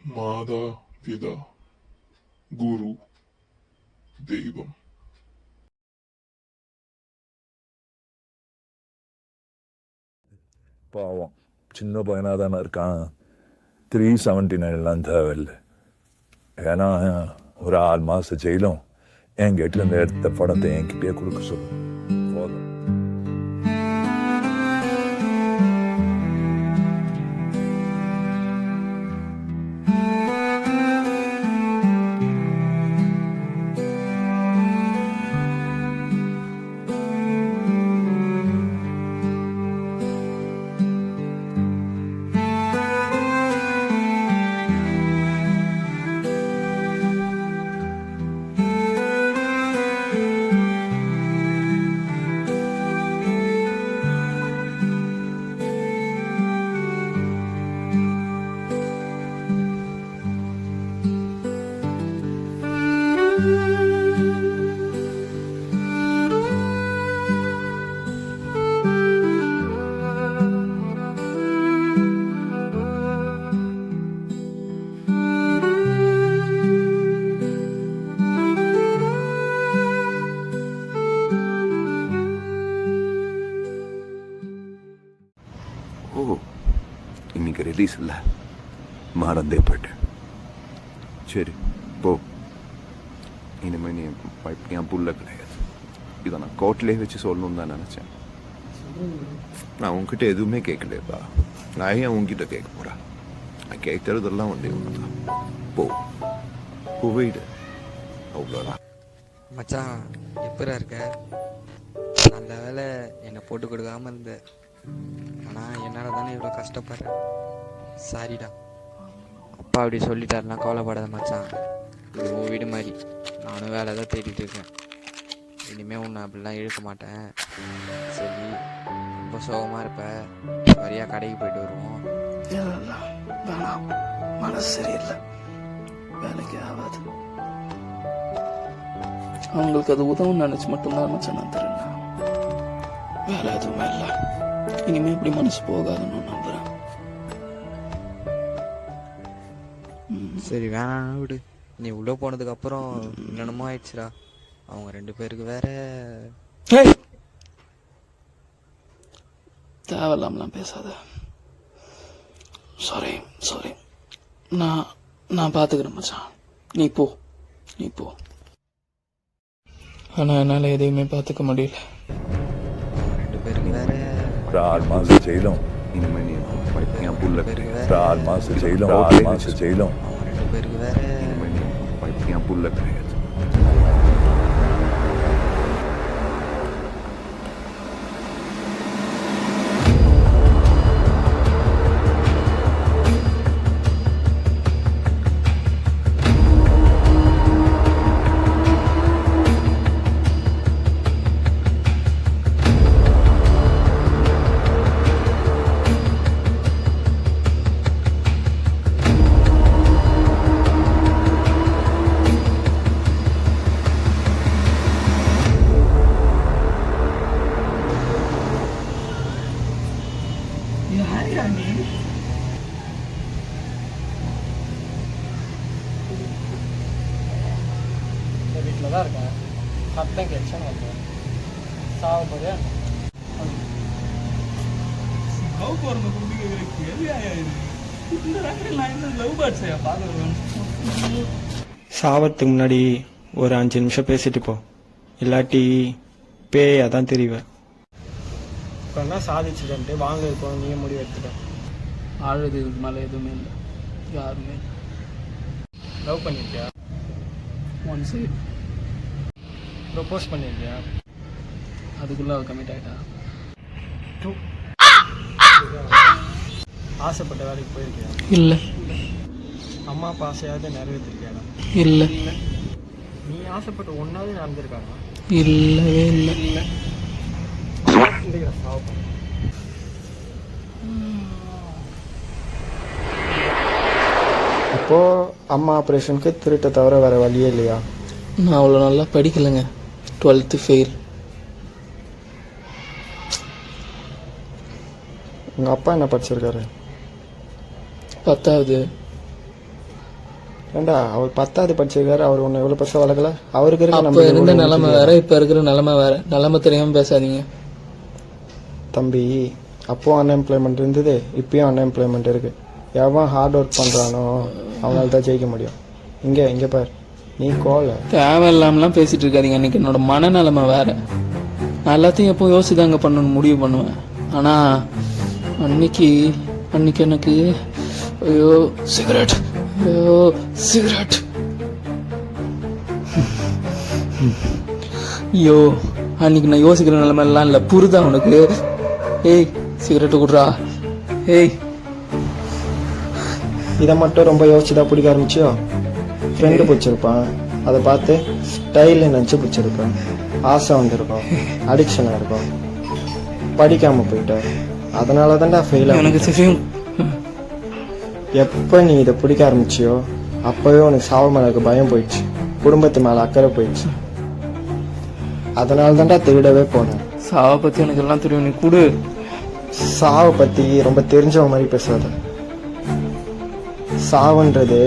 மாதா பிதா குரு தெய்வம். பாவம் சின்ன பையனாக தானே இருக்கான். 379 தேவையில்லை. ஏன்னா ஒரு 6 மாதம் ஜெயிலும் என் கிட்ட இருந்து எடுத்த படத்தை என்கிட்டயே கொடுக்க சொல்லு போதும். ஓ, இன்னைக்கு ரிலீஸ் இல்லை, மறந்தே போயிட்டேன். சரி போ, இனிமேல் நீ என் புள்ள கிடையாது. இதை நான் கோர்ட்லேயே வச்சு சொல்லணும்னு தான் நினச்சேன். நான் உங்ககிட்ட எதுவுமே கேட்கலையப்பா. நான் ஏன் உங்ககிட்ட கேட்க போகிறேன்? நான் கேட்கறதெல்லாம் ஒன்றே ஒன்று தான். போ போயிடு, அவ்வளோதான். மச்சான் எப்பரா இருக்க? நல்ல வேலை என்னை போட்டு கொடுக்காம இருந்த. ஆனால் என்னால் தானே இவ்வளோ கஷ்டப்படுறேன். சாரிடா. அப்பா அப்படி சொல்லிட்டாருலாம் கவலைப்படாத மச்சான். இது உன் வீடு மாதிரி. நானும் வேலை தான் தேடிட்டு இருக்கேன். இனிமேல் உன்னை அப்படிலாம் இழுக்க மாட்டேன். சரி, ரொம்ப சோகமாக இருப்ப, வரியா கடைக்கு போயிட்டு வருவோம். வேணாம், மனசு சரியில்லை, வேலைக்கு ஆகாது. அவங்களுக்கு அது உதவும் நினைச்சு மட்டும்தான் மச்சான் நான் தரேன். வேலை எதுவுமே இல்லை. இனிமே இப்படி மனசு போகாதுன்னு நம்புறேன். சரி வேணாம் விடு. நீ உள்ளே போனதுக்கு அப்புறம் என்னென்னமோ ஆயிடுச்சுடா. அவங்க 2 பேருக்கு வேற. தேவையில்லாமலாம் பேசாத. சாரி சாரி, நான் பார்த்துக்கிறேன் மச்சான். நீ போ. ஆனால் என்னால் எதையுமே பார்த்துக்க முடியல. 2 பேருக்கு வேற. ஒரு 6 மாதம் ஜெயிலும் இனிமேல் நீ என் புள்ள கிடையாது. ஒரு 6 மாதம் ஜெயிலும் அவங்க 2 பேருக்கு வேற. இனிமேல் நீ என் புள்ள கிடையாது. வீட்டில் தான் இருக்கேன். சத்தம் கேட்சன்னு வந்தேன். சாவ போறியா? லவ் போகிறத குடி கேட்குற கேள்வியா இது? இந்த ராத்திரி நான் என்ன லவ் பேர்ட்ஸையா பார்க்குறேன்? சாவத்துக்கு முன்னாடி ஒரு 5 நிமிஷம் பேசிட்டு போ, இல்லாட்டி பேயா தான் தெரிவேன். இப்போ என்ன சாதிச்சுட்டு வாங்க இப்போ நீ முடிவு எடுத்துட்டேன். அழுது இதுக்கு மேலே எதுவுமே இல்லை, யாருமே. லவ் பண்ணியிருக்கியா? ஒன் சைடு ப்ரப்போஸ் பண்ணியிருக்கியா? அதுக்குள்ளே அவள் கமிட் ஆகிட்டா. ஆசைப்பட்ட வேலைக்கு போயிருக்கியா? இல்லை. அம்மா அப்பா ஆசையாவது நிறைவேற்றிருக்கியாடா? இல்லை. நீ ஆசைப்பட்ட ஒன்றாவது நடந்திருக்காங்க? இல்லவே இல்லை. சாவப்பா. இப்போது அம்மா ஆப்ரேஷனுக்கு திருட்ட தவிர வேறு வழியே இல்லையா? நான் அவ்வளோ நல்லா படிக்கலைங்க. 12th fail. உங்கள் அப்பா என்ன படிச்சிருக்காரு? 10வது. ஏண்டா அவர் 10வது படிச்சிருக்காரு, அவர் ஒன்று எவ்வளோ பெருசாக வளர்க்கல. அவருக்கு இருக்க அப்ப நம்ம இருந்த நிலைமை வேற, இப்ப இருக்கிற நிலைமை வேற. நிலைமை தெரியாம பேசாதீங்க தம்பி. அப்போ அன்எம்ப்ளாய்மெண்ட் இருந்தது, இப்பயும் அன்எம்ப்ளாய்மெண்ட் இருக்கு. எவன் ஹார்ட் ஒர்க் பண்ணுறானோ அவனால தான் ஜெயிக்க முடியும். இங்கே பார், நீ கோல தேவையில்லாமலாம் பேசிட்டு இருக்காதீங்க. அன்னைக்கு என்னோட மனநிலைமை வேற. நான் எல்லாத்தையும் எப்போ யோசிதாங்க பண்ணணும்னு முடிவு பண்ணுவேன். ஆனா அன்னைக்கு எனக்கு ஐயோ சிகரெட் ஐயோ அன்னைக்கு நான் யோசிக்கிற நிலைமைலாம் இல்லை. புரிதா உனக்கு? ஏய் சிகரெட்டு குடுறா. ஏய் இதை மட்டும் ரொம்ப யோசிச்சுதான் பிடிக்க ஆரம்பிச்சியோ? ஃப்ரெண்டு பிடிச்சிருப்பான், அதை பார்த்து ஸ்டைல் நினச்சி பிடிச்சிருப்பேன். ஆசை வந்திருக்கும், அடிக்ஷனாக இருக்கும், படிக்காமல் போயிட்டேன். அதனால தான்டா ஃபெயில் எனக்கு தெரியும். எப்போ நீ இதை பிடிக்க ஆரம்பிச்சியோ அப்போவே உனக்கு சாவு மேலே இருக்க பயம் போயிடுச்சு, குடும்பத்து மேலே அக்கறை போயிடுச்சு. அதனால தான்டா திருடவே போனேன். சாவை பத்தி எனக்கு எல்லாம் தெரியும், நீ கூடு. சாவை பற்றி ரொம்ப தெரிஞ்சவங்க மாதிரி பேசாத. சாவுன்றது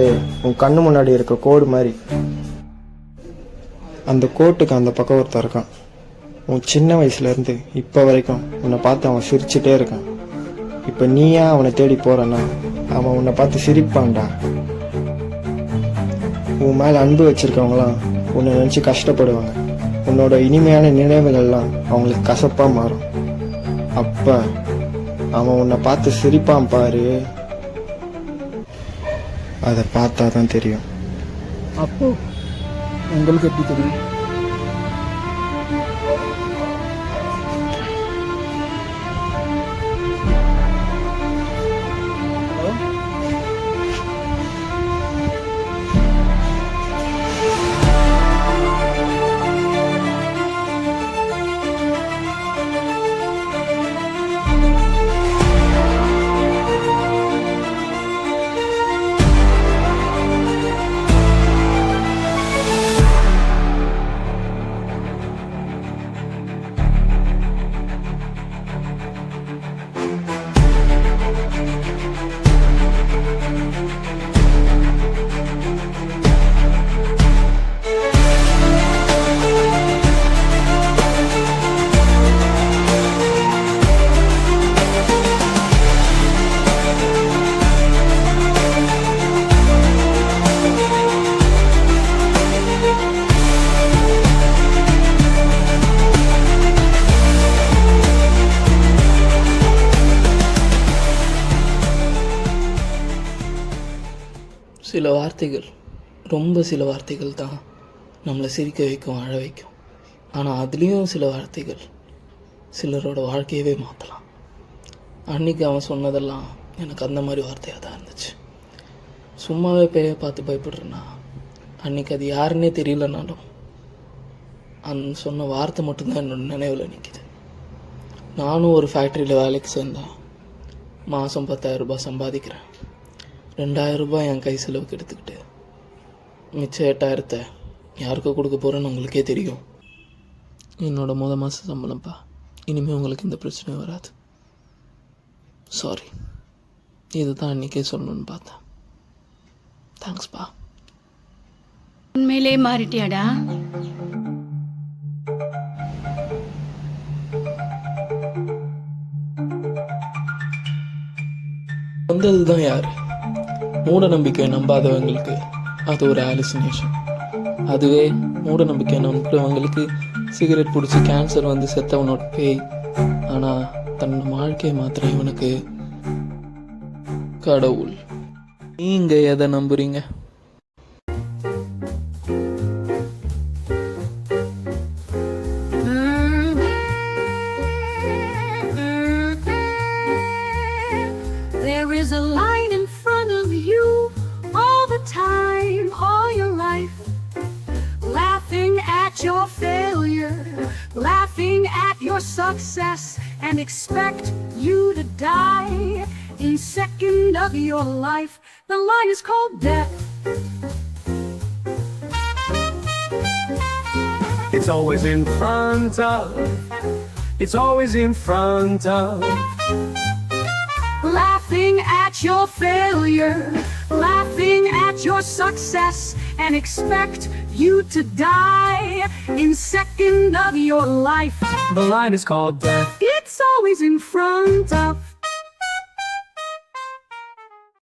உன் கண்ணு முன்னாடி இருக்க கோடு மாதிரி. அந்த கோட்டுக்கு அந்த பக்கம் ஒருத்தர் இருக்கான். உன் சின்ன வயசுலேருந்து இப்போ வரைக்கும் உன்னை பார்த்து அவன் சிரிச்சுட்டே இருக்கான். இப்போ நீயா அவனை தேடி போறன்னா அவன் உன்னை பார்த்து சிரிப்பான்டா. உன் மேலே அன்பு வச்சிருக்கவங்களாம் உன்னை நினச்சி கஷ்டப்படுவாங்க. உன்னோட இனிமையான நினைவுகள்லாம் அவங்களுக்கு கசப்பாக மாறும். அப்போ அவன் உன்னை பார்த்து சிரிப்பான் பாரு, அதை பார்த்தா தான் தெரியும். அப்போ உங்களுக்கு எப்படி தெரியும்? சில வார்த்தைகள், ரொம்ப சில வார்த்தைகள் தான் நம்மளை சிரிக்க வைக்கும், அழ வைக்கும். ஆனால் அதுலேயும் சில வார்த்தைகள் சிலரோட வாழ்க்கையவே மாற்றலாம். அன்றைக்கி அவன் சொன்னதெல்லாம் எனக்கு அந்த மாதிரி வார்த்தையாக தான் இருந்துச்சு. சும்மாவே பேய பார்த்து பயப்படுறேன்னா அன்றைக்கி அது யாருன்னே தெரியலனாலும் அந்த சொன்ன வார்த்தை மட்டும்தான் என்னோட நினைவில் நிற்கிது. நானும் ஒரு ஃபேக்ட்ரியில் வேலைக்கு சேர்ந்தேன். மாதம் 10,000 ரூபாய் சம்பாதிக்கிறேன். 2,000 ரூபாய் என் கை செலவுக்கு எடுத்துக்கிட்டு மிச்சம் 8,000 யாருக்கு கொடுக்க போகிறேன்னு உங்களுக்கே தெரியும். என்னோட மாத சம்பளம்ப்பா. இனிமேல் உங்களுக்கு இந்த பிரச்சனையும் வராது. சாரி, இது தான் அன்றைக்கே சொல்லணும்னு பார்த்தேன். தேங்க்ஸ்ப்பா. உண்மையிலே மாறிட்டியாடா? வந்தது தான் யார்? மூட நம்பிக்கை நம்பாதவங்களுக்கு அது ஒரு ஹாலுசினேஷன். அதுவே மூட நம்பிக்கை நம்புறவங்களுக்கு சிகரெட் பிடிச்சி கேன்சர் வந்து செத்தவனோட பேய். ஆனால் தன்னோட வாழ்க்கையை மாத்திர இவனுக்கு கடவுள். நீங்க எதை நம்புறீங்க? There is a line in front of you all the time, all your life, laughing at your failure, laughing at your success, and expect you to die in second of your life. The line is called death. It's always in front of, it's always in front of. Laughing at your failure, laughing at your success and expect you to die in second of your life. The line is called death. It's always in front of